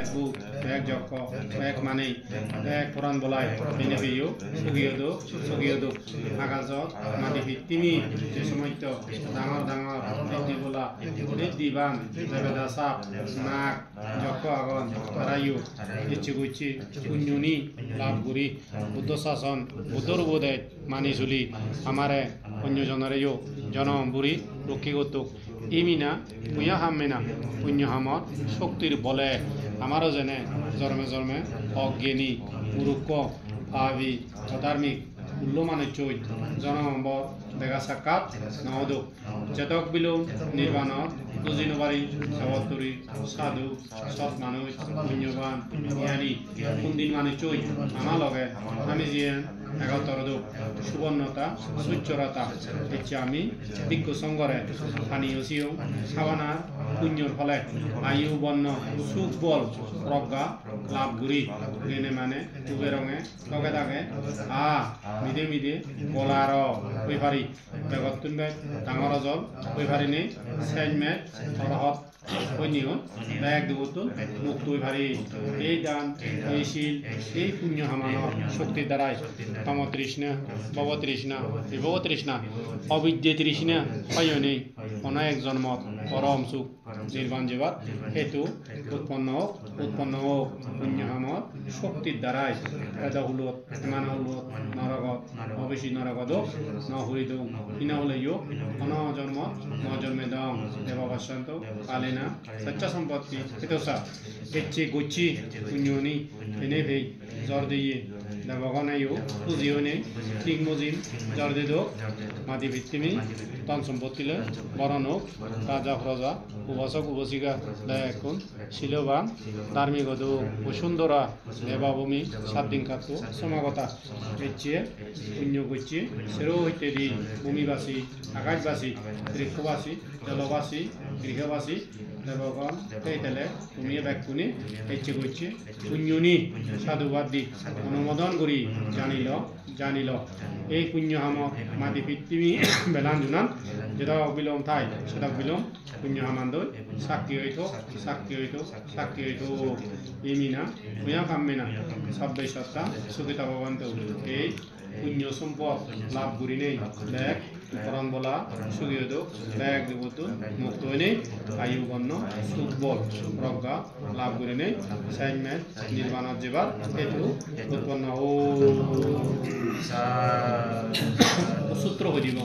bu bek jokko bek manei bek puran bolai bene biyo sugiyodo agazot madi hittimi je সময়তো ডাঙৰ ডাঙৰ এটি বলা এটি বান জগদা সাপ নাক জক্ক আগন রায়ু ইচ্ছুগুচি কুঞ্জুনি লাভগুরি বুদ্ধ শাসন বুদ্ধর বোধে মানি চুলি আমারে অন্যজনরে জনম বুড়ি রক্ষী গতুক ইমিনা পুয়া হামেনা পুণ্য হামর শক্তির বলে আমারও যেনে জন্মে জন্মে অজ্ঞানী মূর্খ ভাবি অধার্মিক উল্লমানে চৈত জনমম্বর বেগা সাক্ষাৎ নহদুক চেতক বিলোম নির্বাণত বুজিনবাৰী সাৱতৰি সাধু সৎ মানুহ পুণ্যবান জ্ঞানী কোনদিন মানুহ চৈ আমাৰ লগে আমি যিয়ে এগাতৰদুক সুবৰ্ণতা সূৰ্যৰতা এতিয়া আমি বিজ্ঞ সংগৰে স্থানীয় চিও সাৱানাৰ পুণ্যৰ ফলে আয়ু বৰ্ণ সুখ বল প্ৰজ্ঞা লাভ ঘূৰি যেনে মানে উবে ৰঙে লগে থাকে মিদে মিদে বলাৰ হৈফাৰি বেগতুন বেগ ডাঙৰ জল হৈফাৰিনে চেজমেট অৰহত অন্যন বেগ দুগুতুন মুক্ত হৈফাৰি এই দান এই শীল এই পুণ্য হামানৰ শক্তিৰ দ্বাৰাই তম তৃষ্ণা ভৱ তৃষ্ণা বিভৱ তৃষ্ণা অবিদ্যে তৃষ্ণা পায়নে অনেক জন্মত পরম সুখ নির্বাণ জীবাত হেতু উৎপন্ন হোক পুণ্য হামর শক্তির দ্বারাই এটা হুলত এমান হুলত নরগত অবেশী নরগত নহরিদ ইনা হলে যোগ অন জন্মত ন জন্মে দম দেবাবশান্ত কালেনা সচ্চা সম্পত্তি হেতসা হেচ্ছি গুচ্ছি পুণ্যনি এনে ভেই জ্বর দিয়ে দেবগণায়ু পুজিও নেই ঠিক মজিম জ্বর দে দোক মাটি ভিত্তিমি তন সম্পত্তিলে বরণ হোক রাজা প্রজা উপাসক উপাসিকা দয়াকুন শিলবান ধার্মিক বসুন্ধরা দেবাভূমি সাতদিন কাতু সমাগতা বেচিয়ে পুণ্য গুচ্ছি সেরো হইতে দি ভূমিবাসী আকাশবাসী বৃক্ষবাসী জলবাসী গৃহবাসী দেবগণ তেলে তুমি ব্যাকুনি ইচ্ছে করছে পুণ্যনি সাধুবাদ দি অনুমোদন করি জানিল এই পুণ্য হামক মাটি পৃথিবী বেলান জুনান যেটা বিলম থাই সেটা বিলম পুণ্য হামান দই সাক্ষী হইতো ইমিনা পুয়া কামেনা সব্বে সত্তা সুখিতা ভবন্ত এই পুণ্য সম্পদ লাভ করি নেই ব্যাগ পরম বলা সুগিয়দ ব্যাগ দেবত মুক্ত নেই আয়ু বর্ণ সুখ বল প্রজ্ঞা লাভ করে নেই সাইনমেন্ট নির্বাণত জীবার হেতু উৎপন্ন ও সূত্র হইব